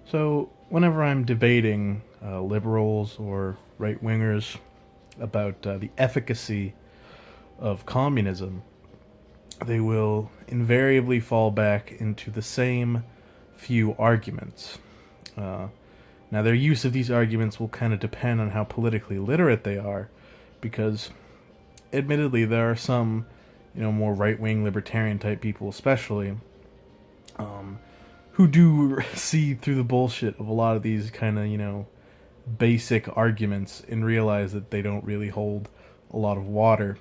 So, whenever I'm debating liberals or right wingers about the efficacy of communism, they will invariably fall back into the same few arguments. Uh, Now, their use of these arguments will kind of depend on how politically literate they are, because, admittedly, there are some, more right wing libertarian type people, especially, um, who do see through the bullshit of a lot of these kind of, basic arguments and realize that they don't really hold a lot of water.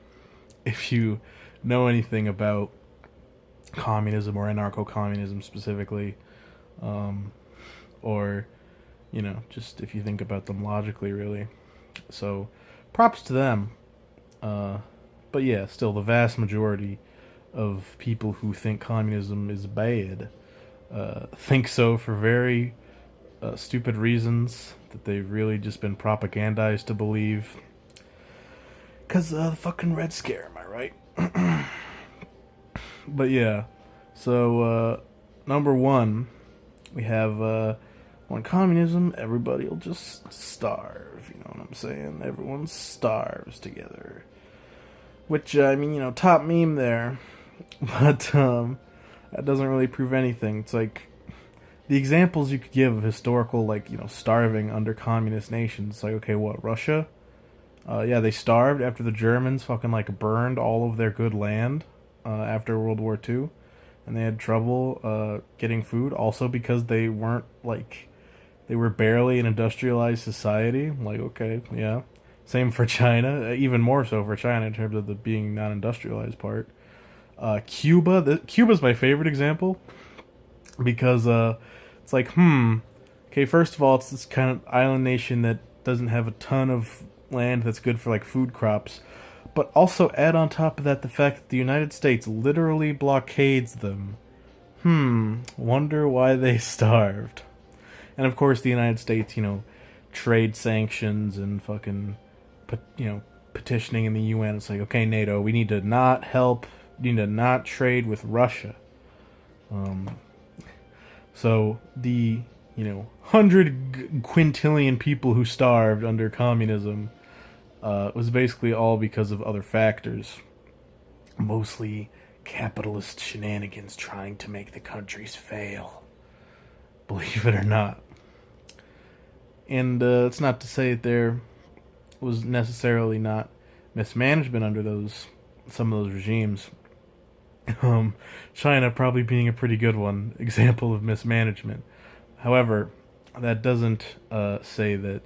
If you know anything about communism or anarcho communism specifically, um, or, just if you think about them logically, really. So, props to them. Uh, but yeah, still, the vast majority of people who think communism is bad think so for very stupid reasons that they've really just been propagandized to believe. Because the fucking Red Scare, am I right? But yeah, so number one, we have on communism, everybody will just starve. You know what I'm saying? Everyone starves together. Which, I mean, top meme there. But that doesn't really prove anything. It's like the examples you could give of historical, like, starving under communist nations. It's like, okay, what, Russia? Yeah, they starved after the Germans fucking, like, burned all of their good land after World War II. And they had trouble getting food. Also because they weren't, like, they were barely an industrialized society. Like, okay, yeah. Same for China. Even more so for China in terms of the being non-industrialized part. Cuba's my favorite example because it's like, okay, first of all, it's this kind of island nation that doesn't have a ton of land that's good for like food crops, but also add on top of that the fact that the United States literally blockades them. Wonder why they starved. And of course, the United States, trade sanctions and fucking, petitioning in the UN. It's like, okay, NATO, we need to not help, we need to not trade with Russia. Um, so the 100 quintillion people who starved under communism was basically all because of other factors, mostly capitalist shenanigans trying to make the countries fail. Believe it or not. And it's not to say that there was necessarily not mismanagement under some of those regimes. China probably being a pretty good one example of mismanagement. However, that doesn't say that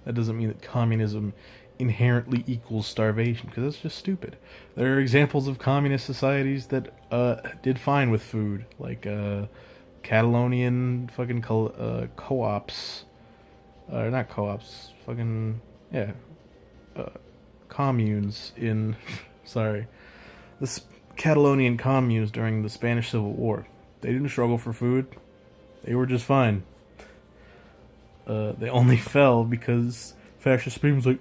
that doesn't mean that communism inherently equals starvation, because that's just stupid. There are examples of communist societies that did fine with food, like Catalonian fucking co-ops, or not co-ops, fucking yeah, uh, communes in sorry, the Catalonian communes during the Spanish Civil War. They didn't struggle for food; they were just fine. They only fell because fascist Spain was like,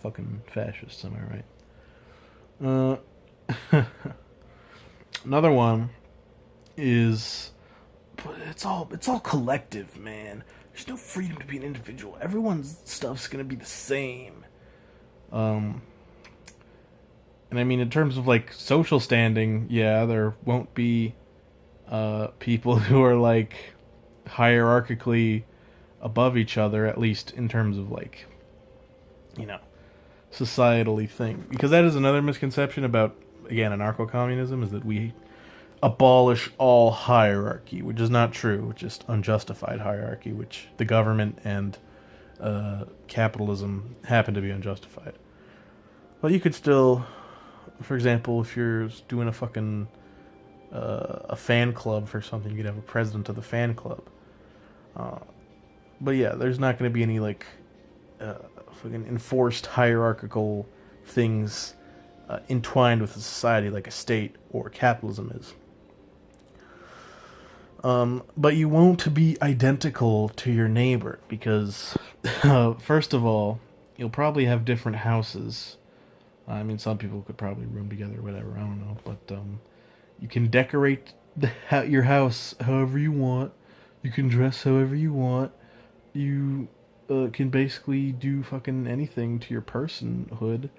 fucking fascists, am I right? Another one is, but it's all collective, man. There's no freedom to be an individual. Everyone's stuff's gonna be the same. Um, and I mean, in terms of like social standing, yeah, there won't be people who are like hierarchically above each other, at least in terms of like, you know, societally thing. Because that is another misconception about, again, anarcho-communism, is that we abolish all hierarchy, which is not true. It's just unjustified hierarchy, which the government and capitalism happen to be unjustified. But you could still, for example, if you're doing a fan club for something, you could have a president of the fan club. Uh, but yeah, there's not going to be any like fucking enforced hierarchical things entwined with a society like a state or capitalism is. But you won't be identical to your neighbor because, first of all, you'll probably have different houses. I mean, some people could probably room together or whatever. I don't know, but you can decorate your house however you want. You can dress however you want. You can basically do fucking anything to your personhood.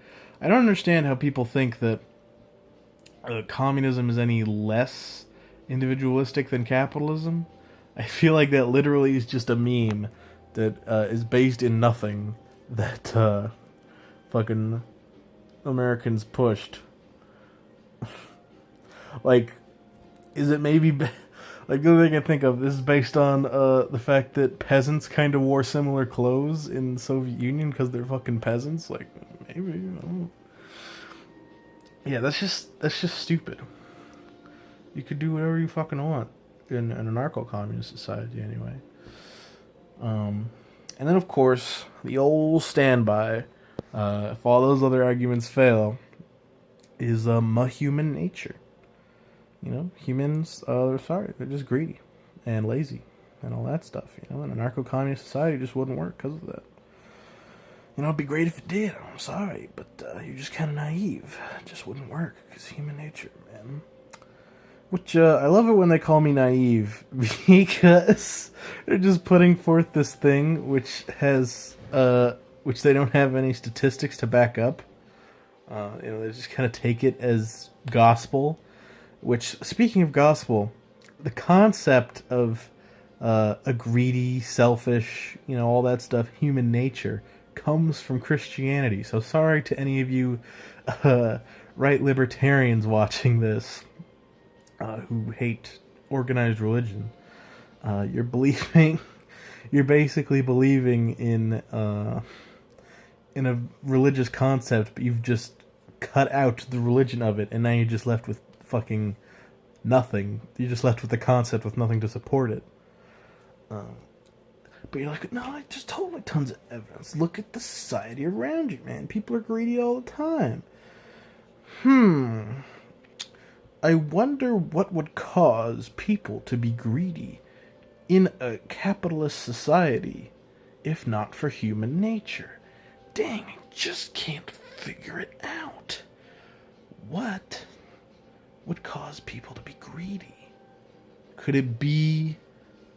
I don't understand how people think that communism is any less individualistic than capitalism. I feel like that literally is just a meme that is based in nothing that fucking Americans pushed. Like, is it maybe like the only thing I think of? This is based on the fact that peasants kind of wore similar clothes in the Soviet Union because they're fucking peasants. Like, maybe, I don't know. Yeah, that's just stupid. You could do whatever you fucking want in an anarcho-communist society, anyway. And then, of course, the old standby, if all those other arguments fail, is human nature. You know, humans, they're just greedy and lazy and all that stuff. You know, an anarcho-communist society just wouldn't work because of that. You know, it'd be great if it did. I'm sorry, but you're just kind of naive. It just wouldn't work because human nature, man. Which, I love it when they call me naive because they're just putting forth this thing which they don't have any statistics to back up. You know, they just kind of take it as gospel. Which, speaking of gospel, the concept of a greedy, selfish, you know, all that stuff, human nature, comes from Christianity. So sorry to any of you right libertarians watching this who hate organized religion. You're basically believing in a religious concept, but you've just cut out the religion of it, and now you're just left with fucking nothing. You're just left with the concept with nothing to support it. But you're like, no, I just told like tons of evidence. Look at the society around you, man. People are greedy all the time. I wonder what would cause people to be greedy in a capitalist society, if not for human nature. Dang, I just can't figure it out. What would cause people to be greedy? Could it be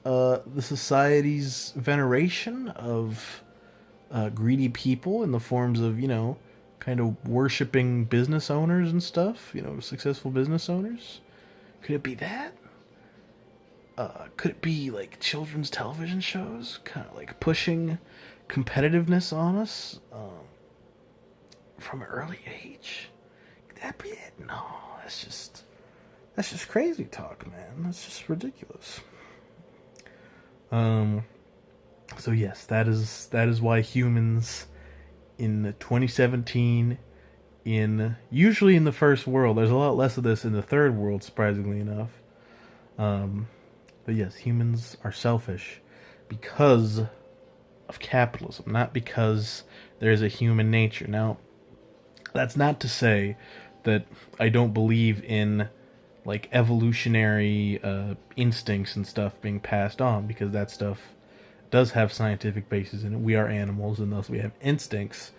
the society's veneration of greedy people in the forms of, you know, kind of worshipping business owners and stuff, you know, successful business owners? Could it be that? Could it be like children's television shows, kind of like pushing competitiveness on us from an early age? Could that be it? No, that's just crazy talk, man. That's just ridiculous. So yes, that is why humans in 2017, usually in the first world, there's a lot less of this in the third world, surprisingly enough. But yes, humans are selfish because of capitalism, not because there's a human nature. Now, that's not to say that I don't believe in like evolutionary instincts and stuff being passed on, because that stuff does have scientific basis in it. We are animals, and thus we have instincts.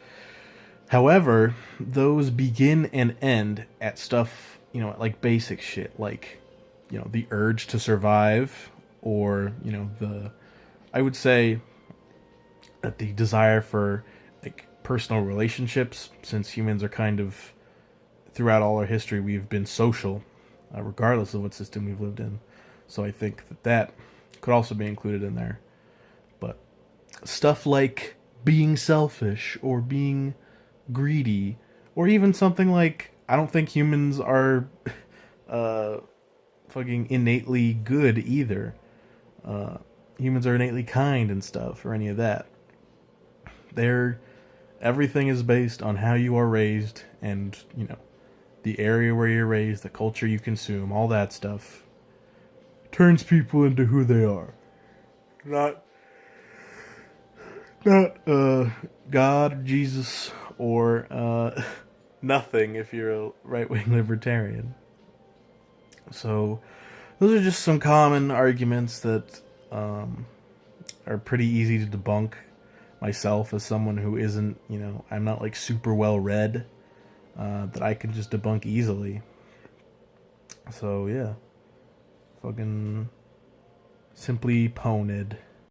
However, those begin and end at stuff, you know, like basic shit, like, you know, the urge to survive, or, you know, I would say that the desire for like personal relationships, since humans are kind of, throughout all our history, we've been social, regardless of what system we've lived in. So I think that could also be included in there. But stuff like being selfish or being greedy, or even something like, I don't think humans are fucking innately good either. Humans are innately kind and stuff, or any of that. Everything is based on how you are raised, and, you know, the area where you're raised, the culture you consume, all that stuff turns people into who they are. Not God, Jesus, or nothing if you're a right-wing libertarian. So those are just some common arguments that are pretty easy to debunk. Myself, as someone who isn't, you know, I'm not like super well read, that I can just debunk easily. So yeah, Fucking simply pwned.